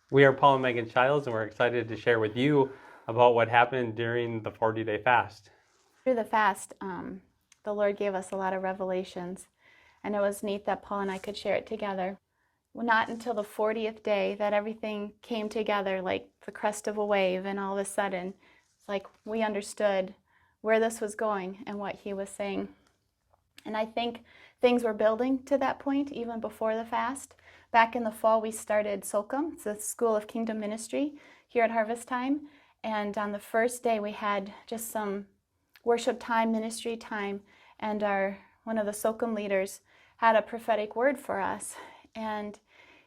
We are Paul and Megan Chiles, and we're excited to share with you about what happened during the 40-day fast. Through the fast, the Lord gave us a lot of revelations, and it was neat that Paul and I could share it together. Well, not until the 40th day that everything came together like the crest of a wave, and all of a sudden, it's like we understood where this was going and what he was saying. And I think things were building to that point even before the fast. Back in the fall, we started SOCM, it's the School of Kingdom Ministry here at Harvest Time. And on the first day, we had just some worship time, ministry time, and one of the SOCM leaders had a prophetic word for us. And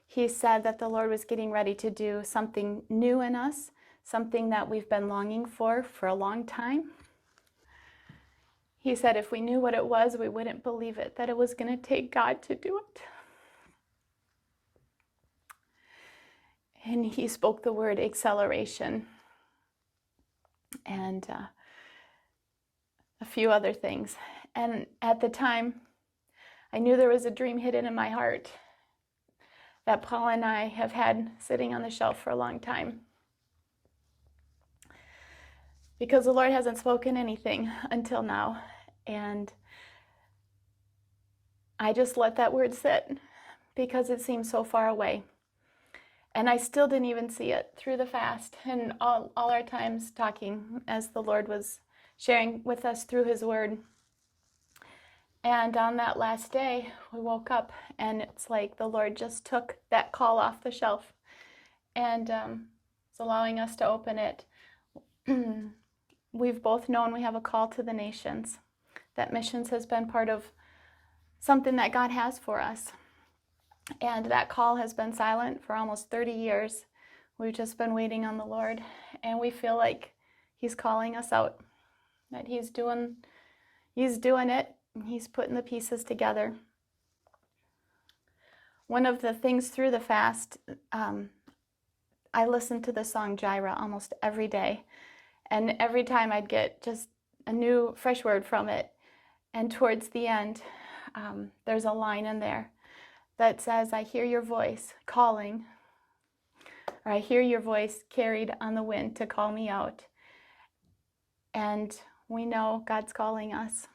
he said that the Lord was getting ready to do something new in us, something that we've been longing for a long time. He said if we knew what it was, we wouldn't believe it, that it was going to take God to do it. And he spoke the word acceleration and a few other things. And at the time, I knew there was a dream hidden in my heart that Paul and I have had sitting on the shelf for a long time. Because the Lord hasn't spoken anything until now. And I just let that word sit because it seemed so far away. And I still didn't even see it through the fast and all our times talking as the Lord was sharing with us through his word. And on that last day, we woke up and it's like the Lord just took that call off the shelf and is allowing us to open it. We've both known we have a call to the nations, that missions has been part of something that God has for us. And that call has been silent for almost 30 years. We've just been waiting on the Lord, and we feel like he's calling us out, that he's doing it, and he's putting the pieces together. One of the things through the fast, I listened to the song Jireh almost every day, and every time I'd get just a new, fresh word from it. And towards the end, there's a line in there that says, I hear your voice calling, or I hear your voice carried on the wind to call me out. And we know God's calling us.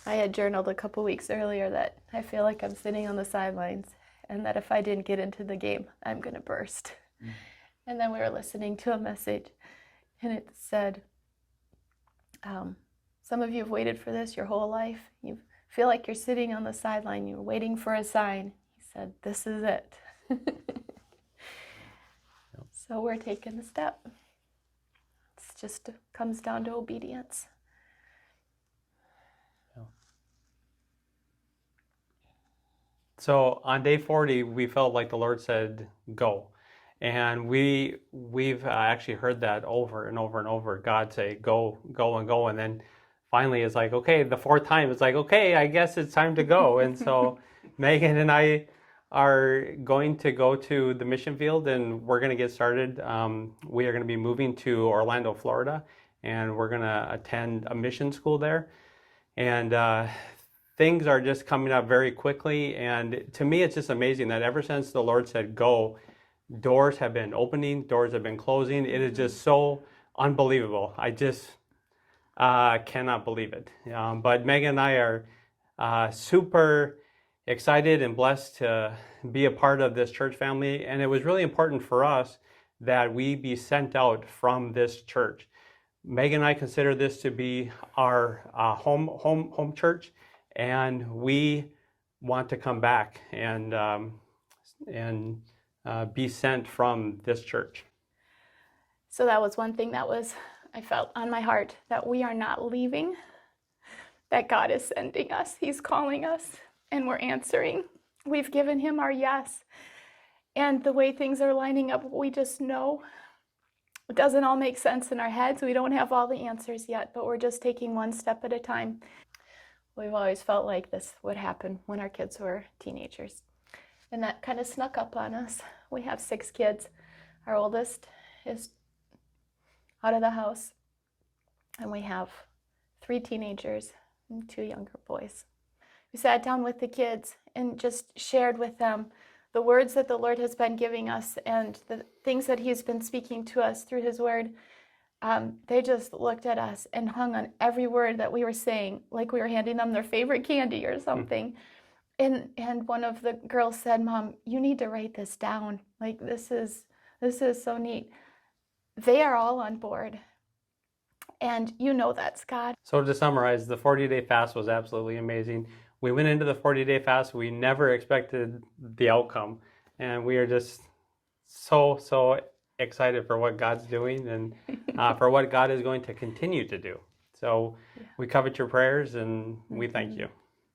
I had journaled a couple weeks earlier that I feel like I'm sitting on the sidelines and that if I didn't get into the game, I'm going to burst. Mm. And then we were listening to a message and it said, some of you have waited for this your whole life. You feel like you're sitting on the sideline. You're waiting for a sign. He said, this is it. So we're taking the step. It's just comes down to obedience. So on day 40, we felt like the Lord said, go. And we've actually heard that over and over and over. God say, go, go, and go. And then finally it's like, okay, the fourth time, it's like, okay, I guess it's time to go. And so Megan and I are going to go to the mission field and we're going to get started. We are going to be moving to Orlando, Florida, and we're going to attend a mission school there. And things are just coming up very quickly. And to me, it's just amazing that ever since the Lord said go, doors have been opening, doors have been closing. It is just so unbelievable. I just cannot believe it. But Megan and I are super excited and blessed to be a part of this church family. And it was really important for us that we be sent out from this church. Megan and I consider this to be our home church, and we want to come back and be sent from this church. So that was one thing that I felt on my heart, that we are not leaving, that God is sending us. He's calling us and we're answering. We've given him our yes. And the way things are lining up, we just know it doesn't all make sense in our heads. We don't have all the answers yet, but we're just taking one step at a time. We've always felt like this would happen when our kids were teenagers. And that kind of snuck up on us. We have 6 kids. Our oldest is out of the house. And we have 3 teenagers and 2 younger boys. We sat down with the kids and just shared with them the words that the Lord has been giving us and the things that He's been speaking to us through His Word, they just looked at us and hung on every word that we were saying, like we were handing them their favorite candy or something. And one of the girls said, "Mom, you need to write this down. Like this is so neat." They are all on board. And you know that's God. So to summarize, the 40-day fast was absolutely amazing. We went into the 40-day fast. We never expected the outcome. And we are just so excited for what God's doing and for what God is going to continue to do. So we covet your prayers and we thank you.